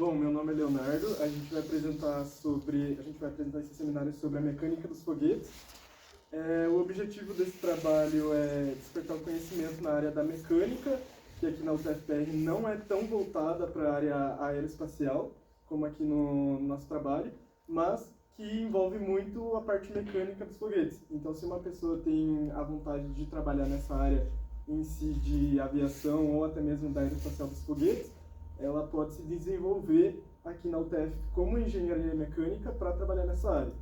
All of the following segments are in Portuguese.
Bom, meu nome é Leonardo, a gente vai apresentar esse seminário sobre a mecânica dos foguetes. O objetivo desse trabalho é despertar o conhecimento na área da mecânica, que aqui na UTFPR não é tão voltada para a área aeroespacial, como aqui no nosso trabalho, mas que envolve muito a parte mecânica dos foguetes. Então, se uma pessoa tem a vontade de trabalhar nessa área em si de aviação ou até mesmo da aeroespacial dos foguetes, ela pode se desenvolver aqui na UTF como engenharia mecânica para trabalhar nessa área.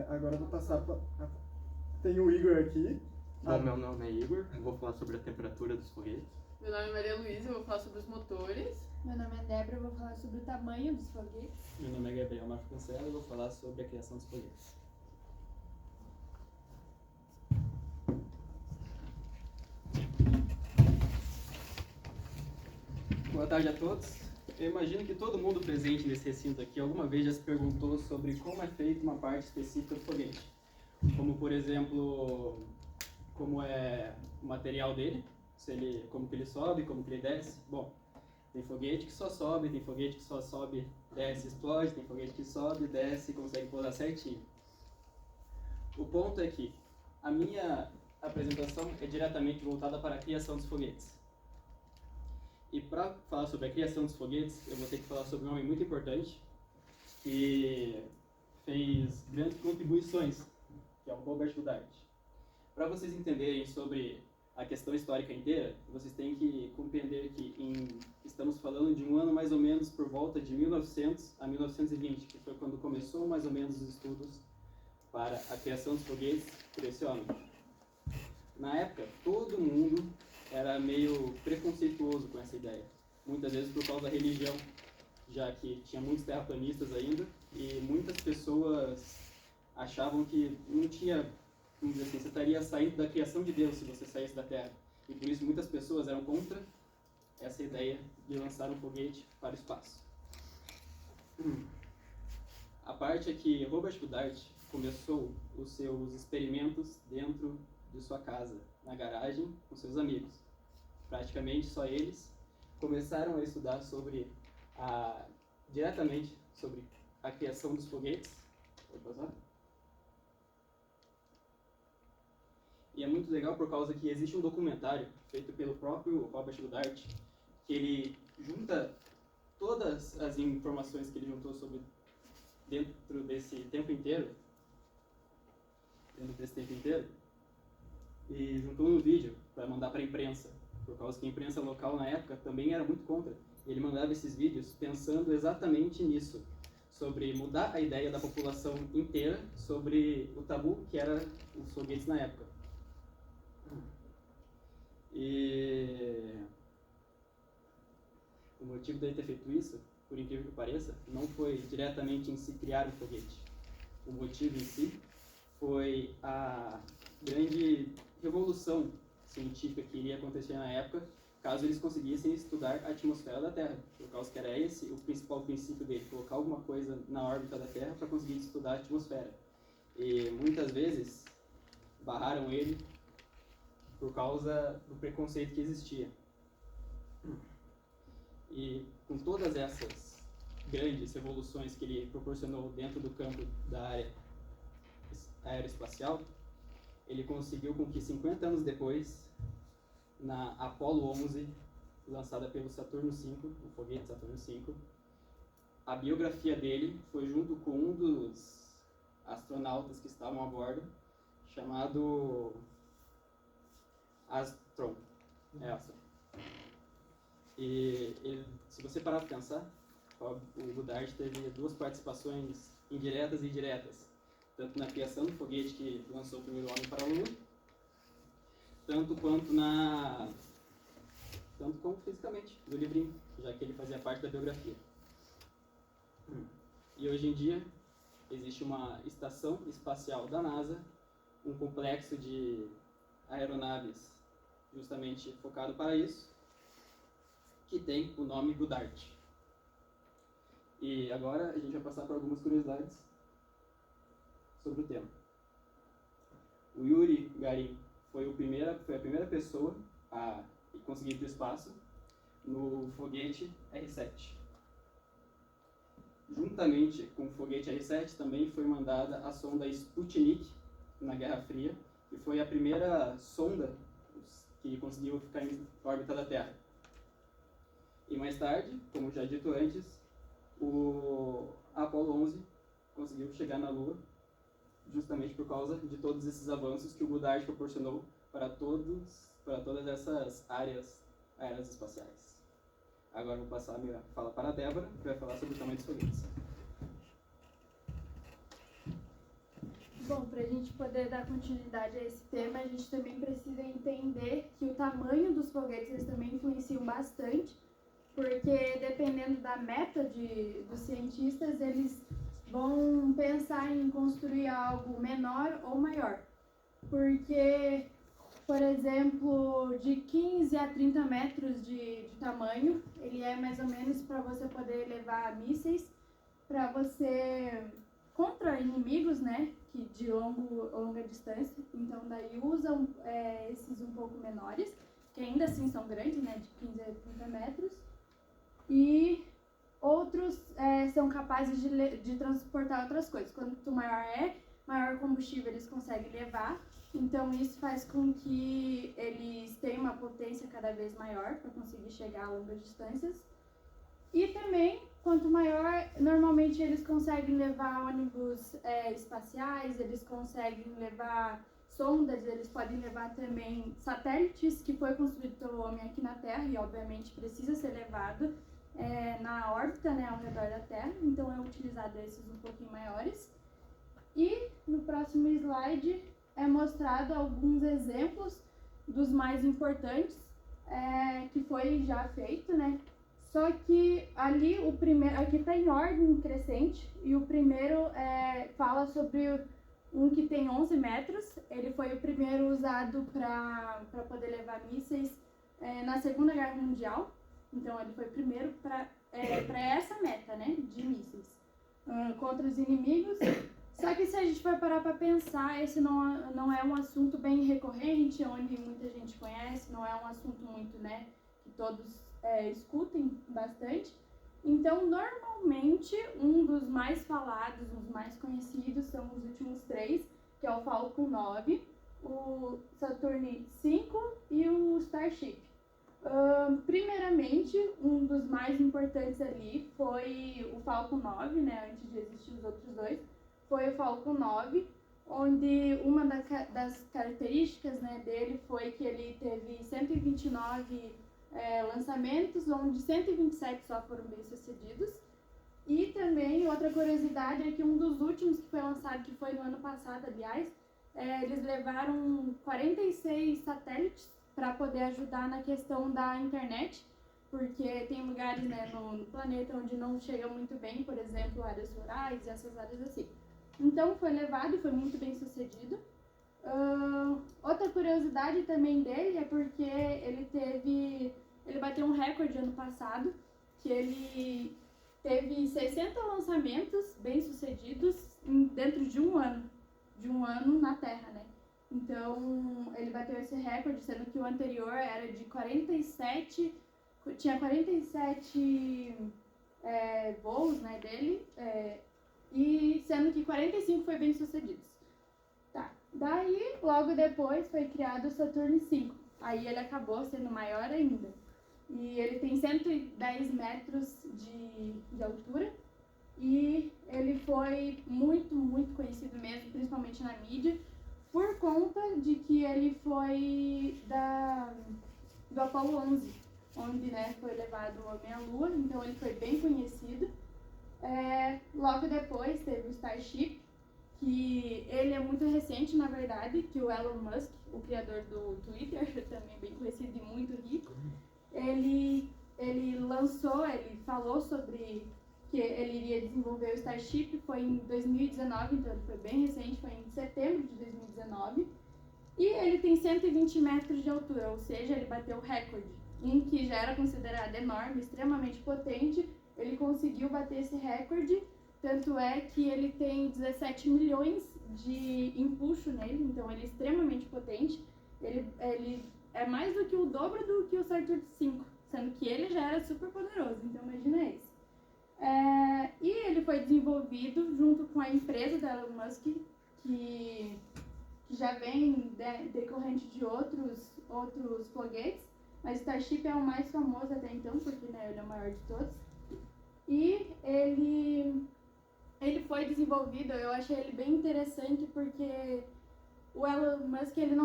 Agora eu vou passar para... Tem o Igor aqui. Bom, meu nome é Igor, eu vou falar sobre a temperatura dos foguetes. Meu nome é Maria Luísa, eu vou falar sobre os motores. Meu nome é Débora, eu vou falar sobre o tamanho dos foguetes. Meu nome é Gabriel Marco Cancela, eu vou falar sobre a criação dos foguetes. Boa tarde a todos. Eu imagino que todo mundo presente nesse recinto aqui alguma vez já se perguntou sobre como é feita uma parte específica do foguete. Como, por exemplo, como é o material dele, como que ele sobe, como que ele desce. Bom, tem foguete que só sobe, tem foguete que só sobe, desce, explode, tem foguete que sobe, desce e consegue pousar certinho. O ponto é que a minha apresentação é diretamente voltada para a criação dos foguetes. E para falar sobre a criação dos foguetes, eu vou ter que falar sobre um homem muito importante que fez grandes contribuições, que é o Robert Goddard. Para vocês entenderem sobre a questão histórica inteira, vocês têm que compreender que estamos falando de um ano mais ou menos por volta de 1900 a 1920, que foi quando começou mais ou menos os estudos para a criação dos foguetes por esse homem. Na época, todo mundo era meio preconceituoso com essa ideia, muitas vezes por causa da religião, já que tinha muitos terraplanistas ainda, e muitas pessoas achavam que não tinha, vamos dizer assim, você estaria saindo da criação de Deus se você saísse da Terra. E por isso muitas pessoas eram contra essa ideia de lançar um foguete para o espaço. A parte é que Robert Goddard começou os seus experimentos dentro de sua casa, na garagem, com seus amigos. Praticamente só eles começaram a estudar diretamente sobre a criação dos foguetes. Pode passar? E é muito legal por causa que existe um documentário feito pelo próprio Robert Goddard, que ele junta todas as informações que ele juntou sobre dentro desse tempo inteiro, e juntou no vídeo para mandar para a imprensa, por causa que a imprensa local na época também era muito contra. Ele mandava esses vídeos pensando exatamente nisso, sobre mudar a ideia da população inteira sobre o tabu que era os foguetes na época. E o motivo dele ter feito isso, por incrível que pareça, não foi diretamente em si criar um foguete. O motivo em si foi a grande revolução científica que iria acontecer na época, caso eles conseguissem estudar a atmosfera da Terra, por causa que era esse o principal princípio dele, colocar alguma coisa na órbita da Terra para conseguir estudar a atmosfera. E muitas vezes barraram ele por causa do preconceito que existia. E com todas essas grandes revoluções que ele proporcionou dentro do campo da área aeroespacial, ele conseguiu com que 50 anos depois, na Apollo 11, lançada pelo Saturno V, o foguete Saturno V, a biografia dele foi junto com um dos astronautas que estavam a bordo, chamado Armstrong. E se você parar para pensar, o Goddard teve duas participações indiretas e diretas, tanto na criação do foguete que lançou o primeiro homem para a Lua, tanto como fisicamente, do livrinho, já que ele fazia parte da biografia. E hoje em dia, existe uma estação espacial da NASA, um complexo de aeronaves justamente focado para isso, que tem o nome Goddard. E agora a gente vai passar por algumas curiosidades sobre o tema. O Yuri Gagarin foi a primeira pessoa a conseguir ir para o espaço no foguete R-7. Juntamente com o foguete R-7 também foi mandada a sonda Sputnik na Guerra Fria, que foi a primeira sonda que conseguiu ficar em órbita da Terra. E mais tarde, como já dito antes, o Apollo 11 conseguiu chegar na Lua, justamente por causa de todos esses avanços que o Goddard proporcionou para todas essas áreas aeroespaciais. Agora vou passar a minha fala para a Débora, que vai falar sobre o tamanho dos foguetes. Bom, para a gente poder dar continuidade a esse tema, a gente também precisa entender que o tamanho dos foguetes eles também influenciam bastante, porque dependendo da meta dos cientistas, eles vão pensar em construir algo menor ou maior. Porque, por exemplo, de 15 a 30 metros de tamanho, ele é mais ou menos para você poder levar mísseis, para você contra inimigos, né, que de longa distância. Então, daí usam esses um pouco menores, que ainda assim são grandes, né, de 15 a 30 metros. E outros são capazes de transportar outras coisas. Quanto maior combustível eles conseguem levar. Então, isso faz com que eles tenham uma potência cada vez maior para conseguir chegar a longas distâncias. E também, quanto maior, normalmente eles conseguem levar ônibus espaciais, eles conseguem levar sondas, eles podem levar também satélites que foi construído pelo homem aqui na Terra e, obviamente, precisa ser levado na órbita, né, ao redor da Terra. Então, é utilizado esses um pouquinho maiores. E, no próximo slide, é mostrado alguns exemplos dos mais importantes que foi já feito, né? Só que ali o primeiro, aqui está em ordem crescente, e o primeiro fala sobre um que tem 11 metros. Ele foi o primeiro usado para poder levar mísseis na Segunda Guerra Mundial. Então ele foi o primeiro para essa meta, né, de mísseis contra os inimigos. Só que se a gente for parar para pensar, esse não é um assunto bem recorrente, onde muita gente conhece, não é um assunto muito, né, que todos escutem bastante. Então, normalmente, um dos mais falados, os mais conhecidos, são os últimos três, que é o Falcon 9, o Saturn 5 e o Starship. Primeiramente, um dos mais importantes ali foi o Falcon 9, né, antes de existir os outros dois, foi o Falcon 9, onde uma das características, né, dele foi que ele teve 129 lançamentos, onde 127 só foram bem-sucedidos. E também, outra curiosidade é que um dos últimos que foi lançado, que foi no ano passado, aliás, eles levaram 46 satélites para poder ajudar na questão da internet, porque tem lugares, né, no planeta onde não chega muito bem, por exemplo, áreas rurais e essas áreas assim. Então, foi levado e foi muito bem sucedido. Outra curiosidade também dele é porque ele bateu um recorde ano passado, que ele teve 60 lançamentos bem-sucedidos dentro de um ano na Terra, né? Então, ele bateu esse recorde, sendo que o anterior era de 47, tinha 47 voos, né, dele, e sendo que 45 foi bem-sucedidos. Tá. Daí, logo depois, foi criado o Saturn 5. Aí ele acabou sendo maior ainda. E ele tem 110 metros de altura. E ele foi muito, muito conhecido mesmo, principalmente na mídia, por conta de que ele foi do Apollo 11, onde, né, foi levado o homem à Lua. Então ele foi bem conhecido. Logo depois teve o Starship, que ele é muito recente, na verdade, que o Elon Musk, o criador do Twitter, também bem conhecido e muito rico, ele falou sobre que ele iria desenvolver o Starship, foi em 2019, então ele foi bem recente, foi em setembro de 2019, e ele tem 120 metros de altura, ou seja, ele bateu o recorde, um que já era considerado enorme, extremamente potente. Ele conseguiu bater esse recorde, tanto é que ele tem 17 milhões de empuxo nele, então ele é extremamente potente. Ele é mais do que o dobro do que o Saturn 5, sendo que ele já era super poderoso, então imagina isso. E ele foi desenvolvido junto com a empresa da Elon Musk, que já vem decorrente de outros foguetes, mas Starship é o mais famoso até então, porque né, ele é o maior de todos. E ele foi desenvolvido, eu achei ele bem interessante, porque o Elon Musk ele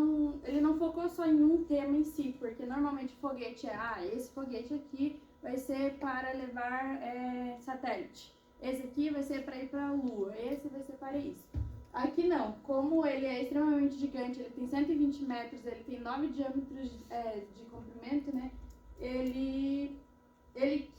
não focou só em um tema em si, porque normalmente o foguete esse foguete aqui vai ser para levar satélite, esse aqui vai ser para ir para a Lua, esse vai ser para isso. Aqui não, como ele é extremamente gigante, ele tem 120 metros, ele tem 9 diâmetros de comprimento, né? Ele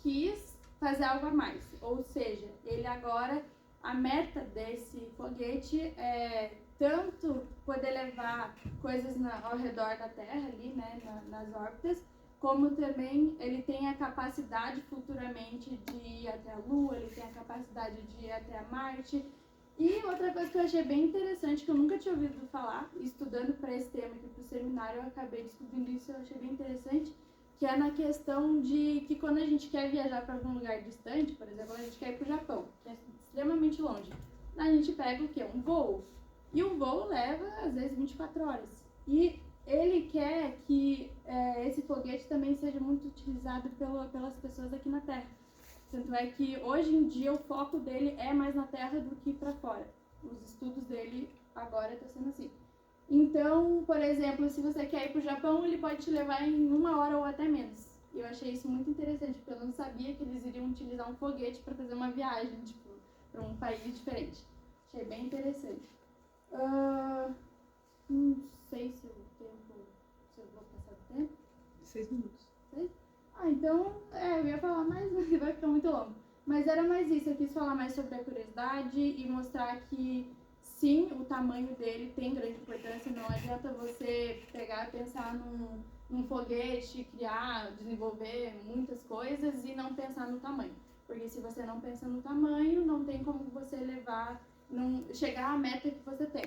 quis fazer algo a mais, ou seja, ele agora, a meta desse foguete é tanto poder levar coisas ao redor da Terra, ali, né, nas órbitas, como também ele tem a capacidade futuramente de ir até a Lua, ele tem a capacidade de ir até a Marte. E outra coisa que eu achei bem interessante, que eu nunca tinha ouvido falar, estudando para esse tema aqui para o seminário, eu acabei descobrindo isso, eu achei bem interessante, que é na questão de que quando a gente quer viajar para algum lugar distante, por exemplo, a gente quer ir para o Japão, que é extremamente longe, a gente pega o quê? Um voo. E o voo leva, às vezes, 24 horas. E ele quer que esse foguete também seja muito utilizado pelas pessoas aqui na Terra. Tanto é que, hoje em dia, o foco dele é mais na Terra do que para fora. Os estudos dele agora estão sendo assim. Então, por exemplo, se você quer ir para o Japão, ele pode te levar em 1 hora ou até menos. Eu achei isso muito interessante, porque eu não sabia que eles iriam utilizar um foguete para fazer uma viagem, tipo, para um país diferente. Achei bem interessante. Não sei se eu vou passar do tempo. 6 minutos. 6? Então, eu ia falar mais, mas vai ficar muito longo. Mas era mais isso, eu quis falar mais sobre a curiosidade e mostrar que, sim, o tamanho dele tem grande importância. Não adianta você pegar e pensar num foguete, criar, desenvolver muitas coisas e não pensar no tamanho. Porque se você não pensa no tamanho, não tem como você chegar à meta que você tem.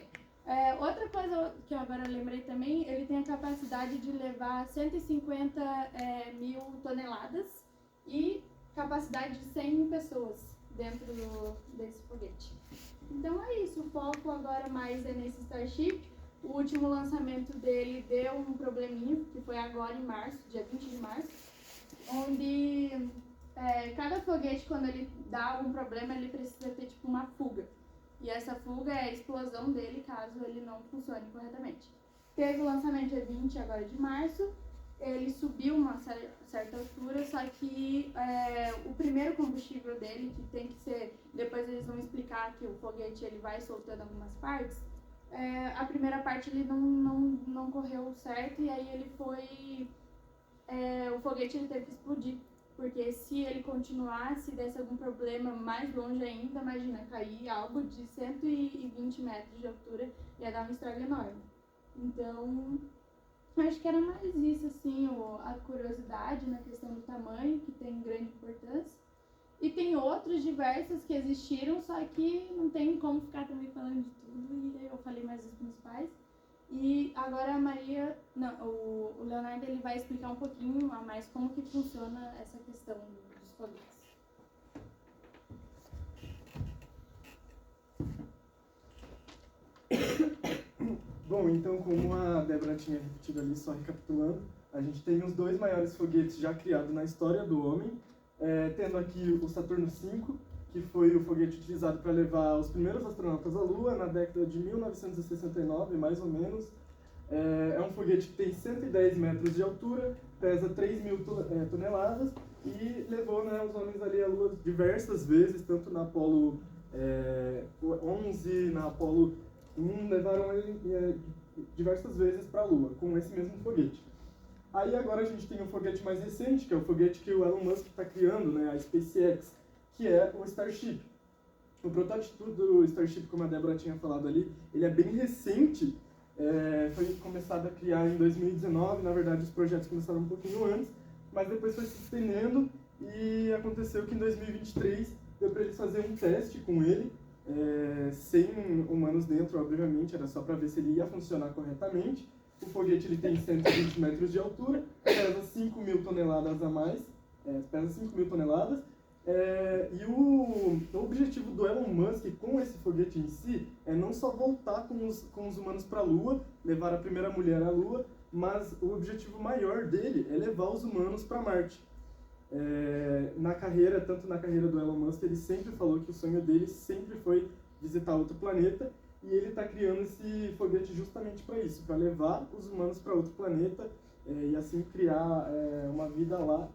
Outra coisa que eu agora lembrei também, ele tem a capacidade de levar 150 mil toneladas e capacidade de 100 pessoas dentro desse foguete. Então é isso, o foco agora mais é nesse Starship. O último lançamento dele deu um probleminha, que foi agora em março, dia 20 de março, onde cada foguete, quando ele dá algum problema, ele precisa ter tipo uma fuga. E essa fuga é a explosão dele, caso ele não funcione corretamente. Teve o lançamento dia 20 agora de março, ele subiu uma certa altura, só que o primeiro combustível dele, que tem que ser, depois eles vão explicar que o foguete ele vai soltando algumas partes, a primeira parte ele não correu certo e aí ele foi, o foguete ele teve que explodir. Porque se ele continuasse, desse algum problema mais longe ainda, imagina, cair algo de 120 metros de altura, ia dar um estrago enorme. Então, acho que era mais isso, assim, a curiosidade na questão do tamanho, que tem grande importância. E tem outros diversos que existiram, só que não tem como ficar também falando de tudo, e eu falei mais os principais. E agora o Leonardo ele vai explicar um pouquinho a mais como que funciona essa questão dos foguetes. Bom, então como a Débora tinha repetido ali, só recapitulando, a gente tem os 2 maiores foguetes já criados na história do homem, tendo aqui o Saturno V, que foi o foguete utilizado para levar os primeiros astronautas à Lua na década de 1969, mais ou menos. É um foguete que tem 110 metros de altura, pesa 3.000 toneladas e levou, né, os homens ali à Lua diversas vezes, tanto na Apollo 11, na Apollo 1, levaram ele diversas vezes para a Lua, com esse mesmo foguete. Aí agora a gente tem um foguete mais recente, que é o foguete que o Elon Musk está criando, né, a SpaceX, que é o Starship. O protótipo do Starship, como a Débora tinha falado ali, ele é bem recente, foi começado a criar em 2019, na verdade os projetos começaram um pouquinho antes, mas depois foi se estendendo e aconteceu que em 2023 deu para eles fazer um teste com ele, sem humanos dentro, obviamente, era só para ver se ele ia funcionar corretamente. O foguete ele tem 120 metros de altura, pesa 5.000 toneladas a mais, pesa 5.000 toneladas, E o objetivo do Elon Musk com esse foguete em si é não só voltar com os humanos para a Lua, levar a primeira mulher à Lua, mas o objetivo maior dele é levar os humanos para Marte. Tanto na carreira do Elon Musk, ele sempre falou que o sonho dele sempre foi visitar outro planeta, e ele está criando esse foguete justamente para isso, para levar os humanos para outro planeta e assim criar uma vida lá.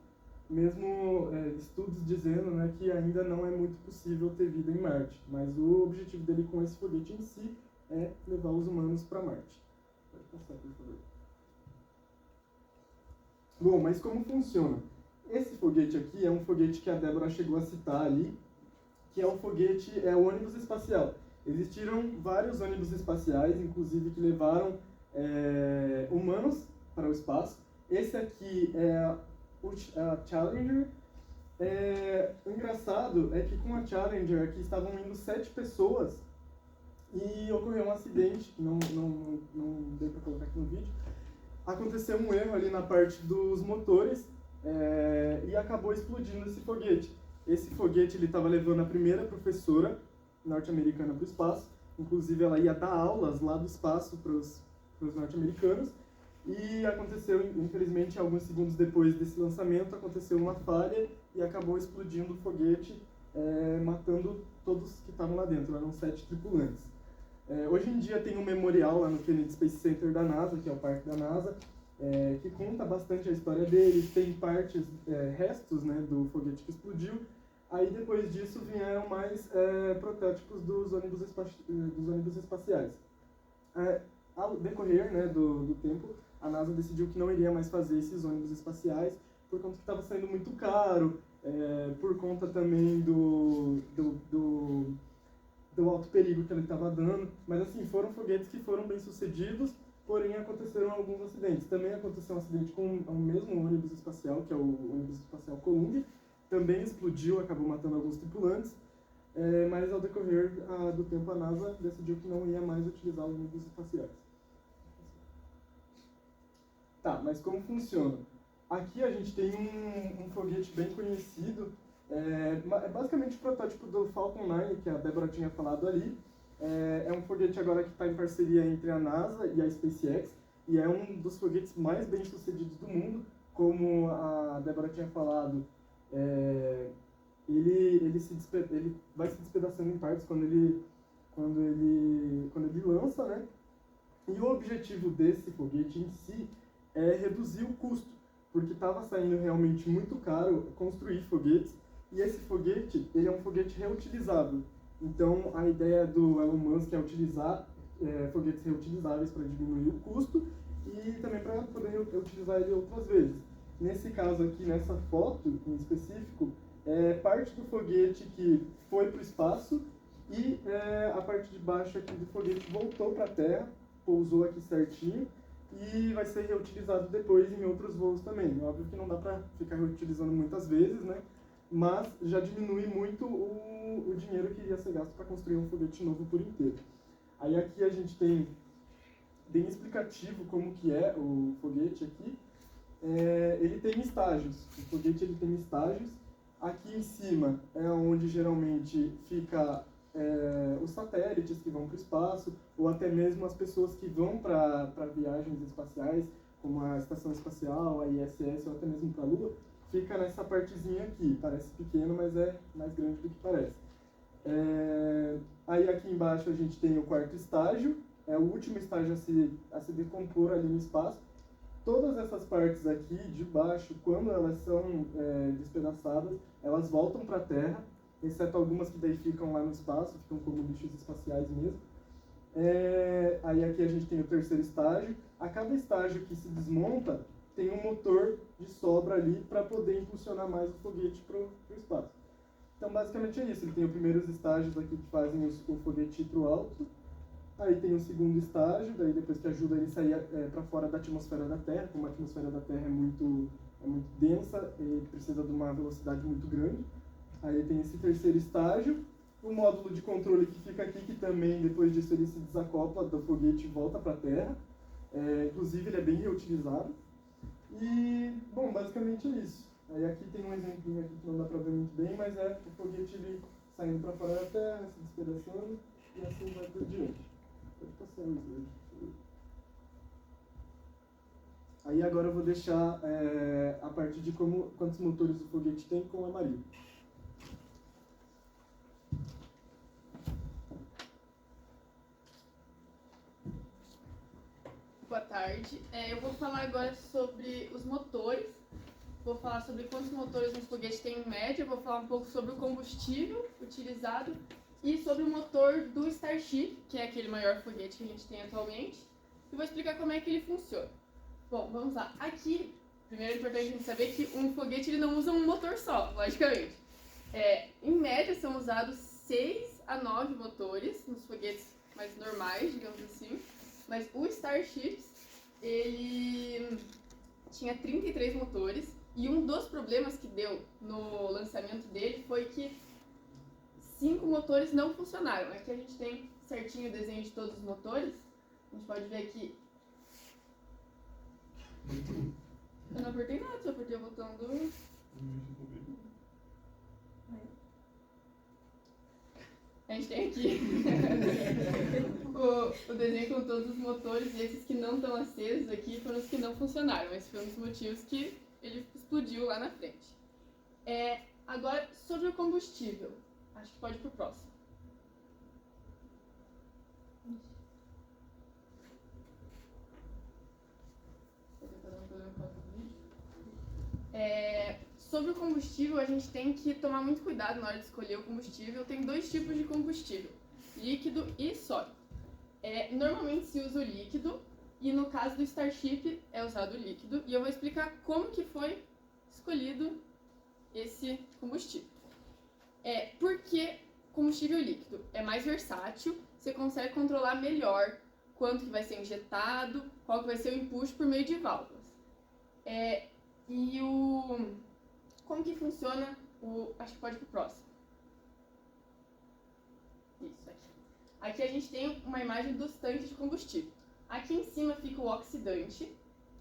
Mesmo estudos dizendo, né, que ainda não é muito possível ter vida em Marte, mas o objetivo dele com esse foguete em si é levar os humanos para Marte. Pode passar, por favor. Bom, mas como funciona? Esse foguete aqui é um foguete que a Débora chegou a citar ali, que é o ônibus espacial. Existiram vários ônibus espaciais, inclusive que levaram humanos para o espaço. Esse aqui é a Challenger. O engraçado é que com a Challenger aqui estavam indo 7 pessoas e ocorreu um acidente, que não deu para colocar aqui no vídeo. Aconteceu um erro ali na parte dos motores e acabou explodindo esse foguete. Esse foguete estava levando a primeira professora norte-americana para o espaço, inclusive ela ia dar aulas lá do espaço para os norte-americanos. E aconteceu, infelizmente, alguns segundos depois desse lançamento, aconteceu uma falha e acabou explodindo o foguete, matando todos que estavam lá dentro, eram 7 tripulantes. Hoje em dia tem um memorial lá no Kennedy Space Center da NASA, que é o parque da NASA, que conta bastante a história deles, tem restos, né, do foguete que explodiu. Aí depois disso vieram mais protótipos dos ônibus espaciais. Ao decorrer, né, do tempo, a NASA decidiu que não iria mais fazer esses ônibus espaciais por conta que estava saindo muito caro, por conta também do alto perigo que ele estava dando. Mas assim, foram foguetes que foram bem sucedidos, porém aconteceram alguns acidentes. Também aconteceu um acidente com o mesmo ônibus espacial, que é o ônibus espacial Columbia, também explodiu, acabou matando alguns tripulantes. Mas ao decorrer do tempo a NASA decidiu que não ia mais utilizar ônibus espaciais. Tá, mas como funciona? Aqui a gente tem um foguete bem conhecido, basicamente o protótipo do Falcon 9, que a Débora tinha falado ali. É um foguete agora que está em parceria entre a NASA e a SpaceX, e é um dos foguetes mais bem sucedidos do mundo. Como a Débora tinha falado, ele vai se despedaçando em partes quando ele lança, né? E o objetivo desse foguete em si é reduzir o custo, porque estava saindo realmente muito caro construir foguetes, e esse foguete, ele é um foguete reutilizável. Então, a ideia do Elon Musk é utilizar foguetes reutilizáveis para diminuir o custo e também para poder utilizar ele outras vezes. Nesse caso aqui, nessa foto em específico, parte do foguete que foi para o espaço e a parte de baixo aqui do foguete voltou para a Terra, pousou aqui certinho, e vai ser reutilizado depois em outros voos também. Óbvio que não dá para ficar reutilizando muitas vezes, né? Mas já diminui muito o dinheiro que iria ser gasto para construir um foguete novo por inteiro. Aí aqui a gente tem bem explicativo como que é o foguete aqui. Ele tem estágios. O foguete ele tem estágios. Aqui em cima é onde geralmente fica os satélites que vão para o espaço, ou até mesmo as pessoas que vão para viagens espaciais, como a Estação Espacial, a ISS, ou até mesmo para a Lua, fica nessa partezinha aqui. Parece pequeno, mas é mais grande do que parece. Aí aqui embaixo a gente tem o quarto estágio, é o último estágio a se decompor ali no espaço. Todas essas partes aqui de baixo, quando elas são despedaçadas, elas voltam para a Terra, exceto algumas que daí ficam lá no espaço, ficam como lixos espaciais mesmo. Aí aqui a gente tem o terceiro estágio. A cada estágio que se desmonta, tem um motor de sobra ali para poder impulsionar mais o foguete para o espaço. Então basicamente é isso, ele tem os primeiros estágios aqui que fazem o foguete ir para o alto. Aí tem o segundo estágio, daí depois que ajuda ele a sair para fora da atmosfera da Terra, como a atmosfera da Terra é muito densa e precisa de uma velocidade muito grande. Aí tem esse terceiro estágio, o módulo de controle que fica aqui, que também depois disso ele se desacopla do foguete e volta para a Terra. Inclusive ele é bem reutilizado. E, bom, basicamente é isso. Aí aqui tem um exemplinho aqui que não dá pra ver muito bem, mas é o foguete ele saindo pra fora da Terra, se despedaçando, e assim vai por diante. Pode passar o slide. Aí agora eu vou deixar a parte de quantos motores o foguete tem com a Maria. Boa tarde. Eu vou falar agora sobre os motores. Vou falar sobre quantos motores um foguete tem em média. Vou falar um pouco sobre o combustível utilizado e sobre o motor do Starship, que é aquele maior foguete que a gente tem atualmente. E vou explicar como é que ele funciona. Bom, vamos lá. Aqui, primeiro é importante a gente saber que um foguete ele não usa um motor só, logicamente. Em média, são usados 6 a 9 motores nos foguetes mais normais, digamos assim. Mas o Starship, ele tinha 33 motores. E um dos problemas que deu no lançamento dele foi que 5 motores não funcionaram. Aqui a gente tem certinho o desenho de todos os motores. A gente pode ver aqui. Eu não apertei nada, só apertei o botão do... A gente tem aqui o desenho com todos os motores, e esses que não estão acesos aqui foram os que não funcionaram. Esse foi um dos motivos que ele explodiu lá na frente. Agora, sobre o combustível. Acho que pode ir pro próximo. Sobre o combustível, a gente tem que tomar muito cuidado na hora de escolher o combustível. Tem 2 tipos de combustível, líquido e sólido. Normalmente se usa o líquido, e no caso do Starship é usado o líquido, e eu vou explicar como que foi escolhido esse combustível. Porque combustível líquido é mais versátil, você consegue controlar melhor quanto que vai ser injetado, qual que vai ser o empuxo por meio de válvulas. Como que funciona acho que pode ir pro próximo. Isso aqui. Aqui a gente tem uma imagem dos tanques de combustível. Aqui em cima fica o oxidante,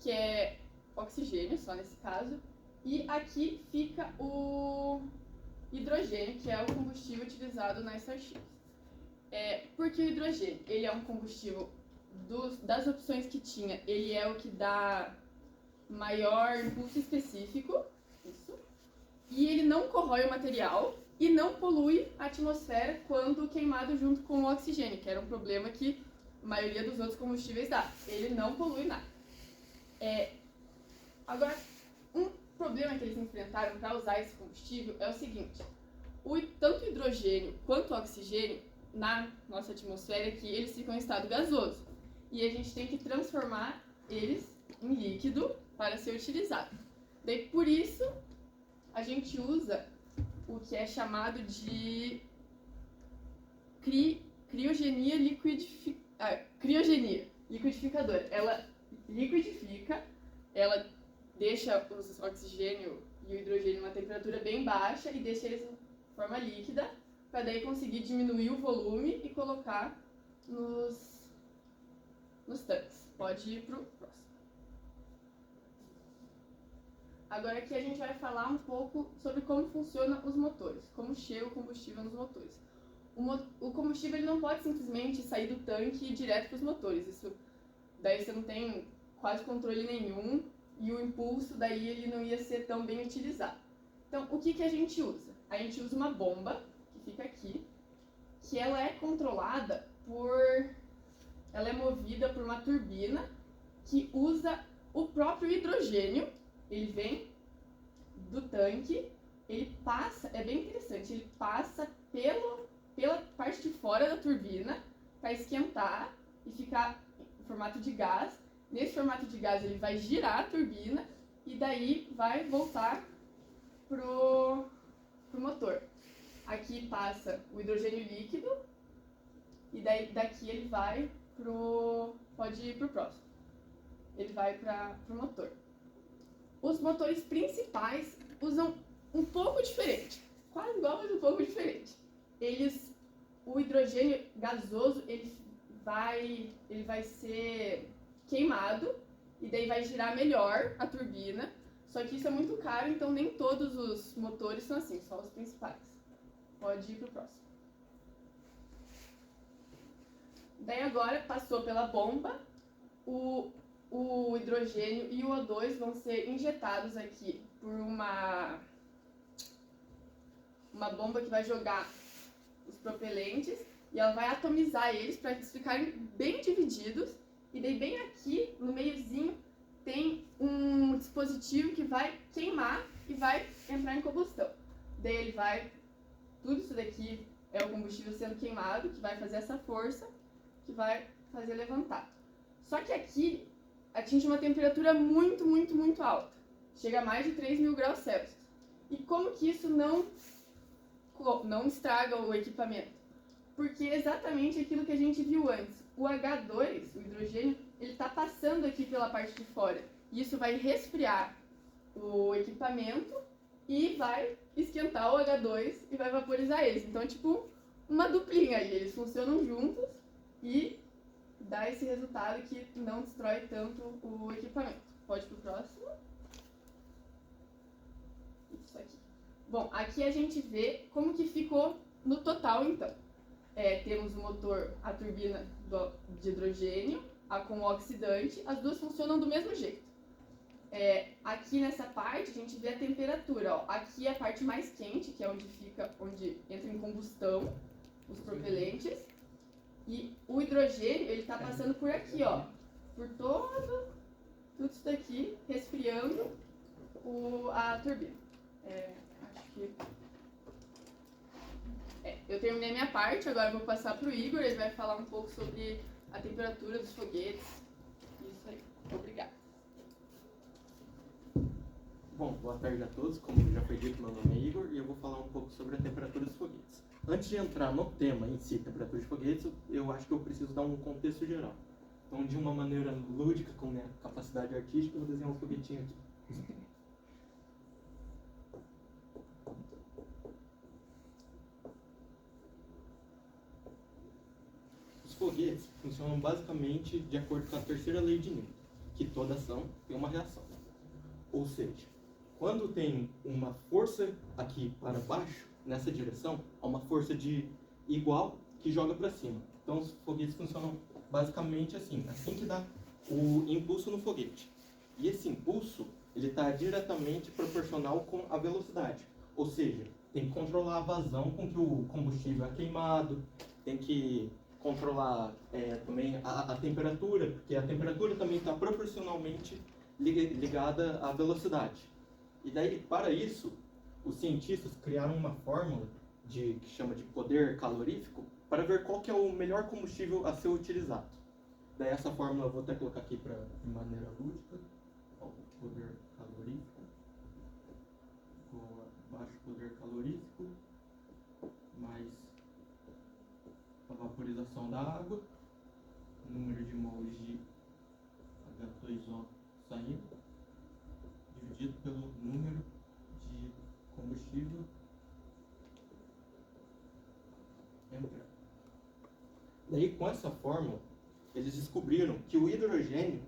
que é oxigênio, só nesse caso. E aqui fica o hidrogênio, que é o combustível utilizado na Starship. Porque o hidrogênio, ele é um combustível das opções que tinha, ele é o que dá maior impulso específico, isso. E ele não corrói o material e não polui a atmosfera quando queimado junto com o oxigênio, que era um problema que a maioria dos outros combustíveis dá. Ele não polui nada. Agora, um problema que eles enfrentaram para usar esse combustível é o seguinte: tanto o hidrogênio quanto o oxigênio na nossa atmosfera aqui, eles ficam em estado gasoso. E a gente tem que transformar eles em líquido para ser utilizado. Daí, por isso, a gente usa o que é chamado de criogenia liquidificadora. Ela liquidifica, ela deixa os oxigênio e o hidrogênio em uma temperatura bem baixa e deixa eles em forma líquida, para daí conseguir diminuir o volume e colocar nos tanques. Pode ir pro próximo. Agora aqui a gente vai falar um pouco sobre como funcionam os motores, como chega o combustível nos motores. O combustível ele não pode simplesmente sair do tanque e ir direto para os motores. Daí você não tem quase controle nenhum e o impulso daí ele não ia ser tão bem utilizado. Então, o que a gente usa? A gente usa uma bomba, que fica aqui, que ela é controlada ela é movida por uma turbina que usa o próprio hidrogênio. Ele vem do tanque, ele passa, é bem interessante, ele passa pela parte de fora da turbina para esquentar e ficar em formato de gás. Nesse formato de gás ele vai girar a turbina e daí vai voltar pro motor. Aqui passa o hidrogênio líquido e daí daqui ele vai pode ir pro próximo. Ele vai pro motor. Os motores principais usam um pouco diferente, quase igual, mas um pouco diferente. O hidrogênio gasoso, ele vai ser queimado e daí vai girar melhor a turbina, Só que isso é muito caro, então nem todos os motores são assim, só os principais. Pode ir pro próximo. Daí agora passou pela bomba, o hidrogênio e o O2 vão ser injetados aqui por uma bomba que vai jogar os propelentes e ela vai atomizar eles para eles ficarem bem divididos. E daí bem aqui, no meiozinho, tem um dispositivo que vai queimar e vai entrar em combustão. Daí ele vai, tudo isso daqui é o combustível sendo queimado, que vai fazer essa força, que vai fazer levantar. Só que aqui atinge uma temperatura muito, muito, muito alta. Chega a mais de 3.000 graus Celsius. E como que isso não estraga o equipamento? Porque é exatamente aquilo que a gente viu antes. O H2, o hidrogênio, ele está passando aqui pela parte de fora. E isso vai resfriar o equipamento e vai esquentar o H2 e vai vaporizar eles. Então é tipo uma duplinha aí. Eles funcionam juntos e dá esse resultado que não destrói tanto o equipamento. Pode ir pro próximo. Isso aqui. Bom, aqui a gente vê como que ficou no total, então. Temos o motor, a turbina de hidrogênio, a com o oxidante, as duas funcionam do mesmo jeito. Aqui nessa parte a gente vê a temperatura, ó. Aqui é a parte mais quente, que é onde entra em combustão os propelentes. E o hidrogênio, ele está passando por aqui, ó, por tudo isso daqui, resfriando a turbina. Acho que... eu terminei minha parte, agora eu vou passar para o Igor, ele vai falar um pouco sobre a temperatura dos foguetes. Isso aí. Obrigada. Bom, boa tarde a todos. Como já foi dito, meu nome é Igor e eu vou falar um pouco sobre a temperatura dos foguetes. Antes de entrar no tema em si, temperatura de foguetes, eu acho que eu preciso dar um contexto geral. Então, de uma maneira lúdica, com minha capacidade artística, eu vou desenhar um foguetinho aqui. Os foguetes funcionam basicamente de acordo com a terceira lei de Newton, que toda ação tem uma reação. Ou seja, quando tem uma força aqui para baixo, nessa direção, há uma força de igual que joga para cima. Então os foguetes funcionam basicamente assim que dá o impulso no foguete. E esse impulso, ele está diretamente proporcional com a velocidade. Ou seja, tem que controlar a vazão com que o combustível é queimado, tem que controlar também a temperatura, porque a temperatura também está proporcionalmente ligada à velocidade. E daí, para isso, os cientistas criaram uma fórmula que chama de poder calorífico para ver qual que é o melhor combustível a ser utilizado. Daí essa fórmula eu vou até colocar aqui de maneira lúdica. O poder calorífico igual a baixo poder calorífico mais a vaporização da água, número de mols de H2O saindo, dividido pelo número de combustível entrando. Daí, com essa fórmula, eles descobriram que o hidrogênio,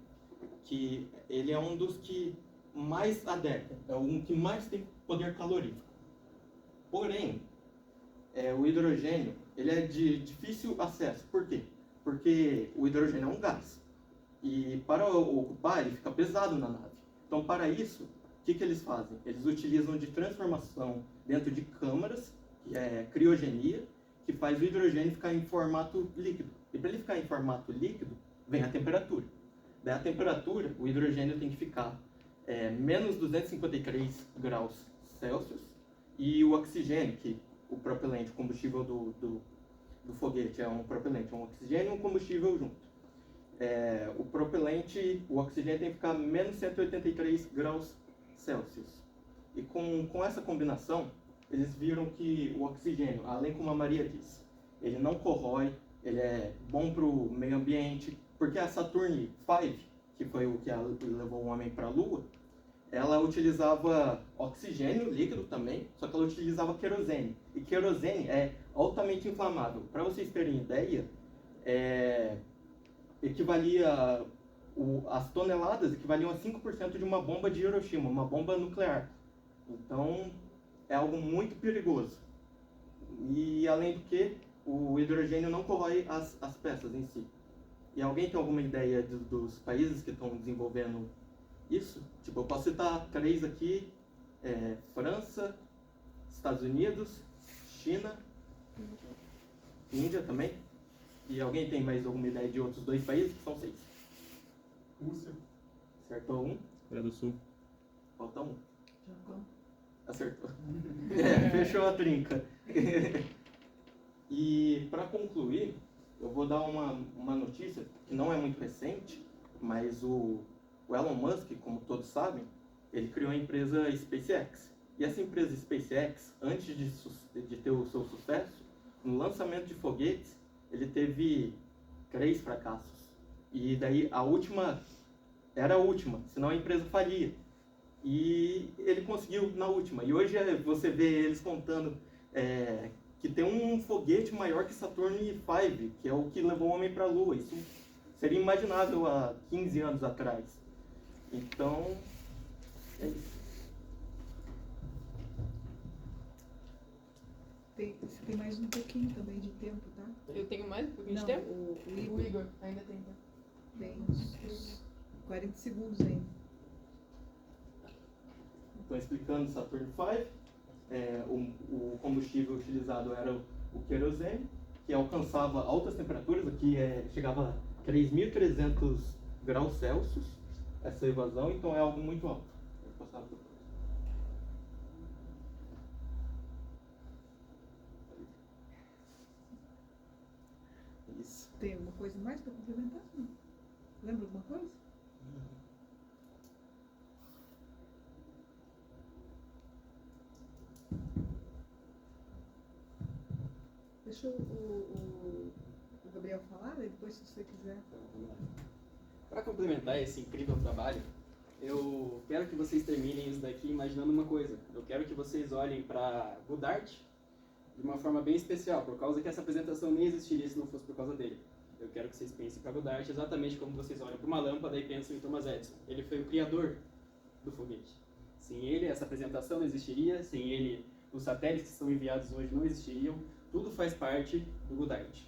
que ele é um dos que mais aderem, é um que mais tem poder calorífico. Porém, o hidrogênio, ele é de difícil acesso. Por quê? Porque o hidrogênio é um gás. E para ocupar, ele fica pesado na nave. Então, para isso, o que eles fazem? Eles utilizam de transformação dentro de câmaras, que é criogenia, que faz o hidrogênio ficar em formato líquido. E para ele ficar em formato líquido, vem a temperatura. Daí a temperatura, o hidrogênio tem que ficar menos 253 graus Celsius, e o oxigênio, que o propelente, o combustível do foguete é um propelente, é um oxigênio e um combustível junto. O propelente, o oxigênio tem que ficar menos 183 graus Celsius. E com essa combinação, eles viram que o oxigênio, além como a Maria disse, ele não corrói, ele é bom para o meio ambiente, porque a Saturn V, que foi o que levou o homem para a Lua, ela utilizava oxigênio líquido também, só que ela utilizava querosene. E querosene é altamente inflamável. Para vocês terem ideia, equivalia as toneladas equivaliam a 5% de uma bomba de Hiroshima, uma bomba nuclear. Então, é algo muito perigoso. E, além do que, o hidrogênio não corrói as peças em si. E alguém tem alguma ideia dos países que estão desenvolvendo isso? Tipo, eu posso citar 3 aqui: França, Estados Unidos, China, Índia também. E alguém tem mais alguma ideia de outros 2 países? Que são 6. Rússia. Acertou 1. Coreia do Sul. Falta 1. Japão. Acertou. Fechou a trinca. E para concluir, eu vou dar uma notícia que não é muito recente, mas o Elon Musk, como todos sabem, ele criou a empresa SpaceX. E essa empresa SpaceX, antes de ter o seu sucesso, no lançamento de foguetes, ele teve 3 fracassos. E daí a última era a última, senão a empresa falia. E ele conseguiu na última. E hoje você vê eles contando que tem um foguete maior que Saturn V, que é o que levou o homem para a Lua. Isso seria imaginável há 15 anos atrás. Então, é isso. Você tem mais um pouquinho também de tempo, tá? Eu tenho mais um pouquinho de Não, tempo? o O Igor Igor ainda tem tempo. tem uns 40 segundos ainda. Então, explicando Saturn V, o combustível utilizado era o querosene, que alcançava altas temperaturas, aqui chegava a 3.300 graus Celsius, essa evasão, então é algo muito alto. Vou passar para o próximo. Isso. Tem alguma coisa mais para complementar? Não. Lembra alguma coisa? Deixa o Gabriel falar, e depois, se você quiser. Para complementar esse incrível trabalho, eu quero que vocês terminem isso daqui imaginando uma coisa. Eu quero que vocês olhem para Goddard de uma forma bem especial, por causa que essa apresentação nem existiria se não fosse por causa dele. Eu quero que vocês pensem para Goddard exatamente como vocês olham para uma lâmpada e pensam em Thomas Edison. Ele foi o criador do foguete. Sem ele, essa apresentação não existiria. Sem ele, os satélites que são enviados hoje não existiriam. Tudo faz parte do Goddard.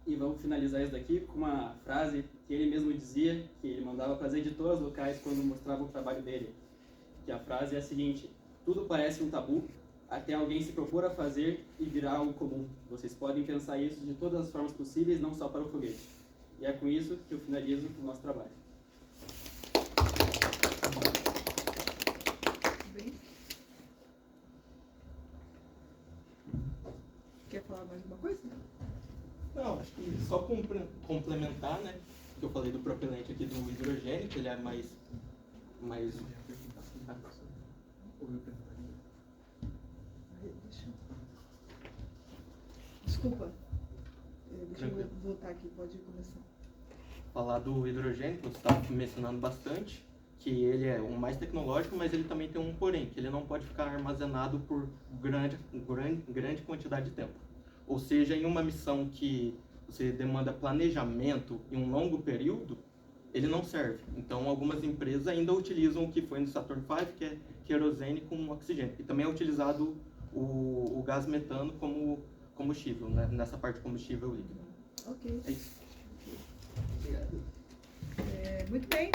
E vamos finalizar isso daqui com uma frase que ele mesmo dizia, que ele mandava para as editoras locais quando mostrava o trabalho dele. Que a frase é a seguinte: tudo parece um tabu, até alguém se propor a fazer e virar algo comum. Vocês podem pensar isso de todas as formas possíveis, não só para o foguete. E é com isso que eu finalizo o nosso trabalho. Bem. Quer falar mais alguma coisa? Não, acho que só complementar, né? Que eu falei do propelente aqui do hidrogênio, que ele é mais Desculpa. Deixa eu voltar aqui, pode começar. falar do hidrogênio, que você estava mencionando bastante, que ele é o mais tecnológico, mas ele também tem um porém, que ele não pode ficar armazenado por grande quantidade de tempo. Ou seja, em uma missão que você demanda planejamento em um longo período, ele não serve. Então, algumas empresas ainda utilizam o que foi no Saturn V, que é querosene com oxigênio. E também é utilizado o gás metano como combustível, né? Nessa parte de combustível líquido. Ok. É isso. Muito bem.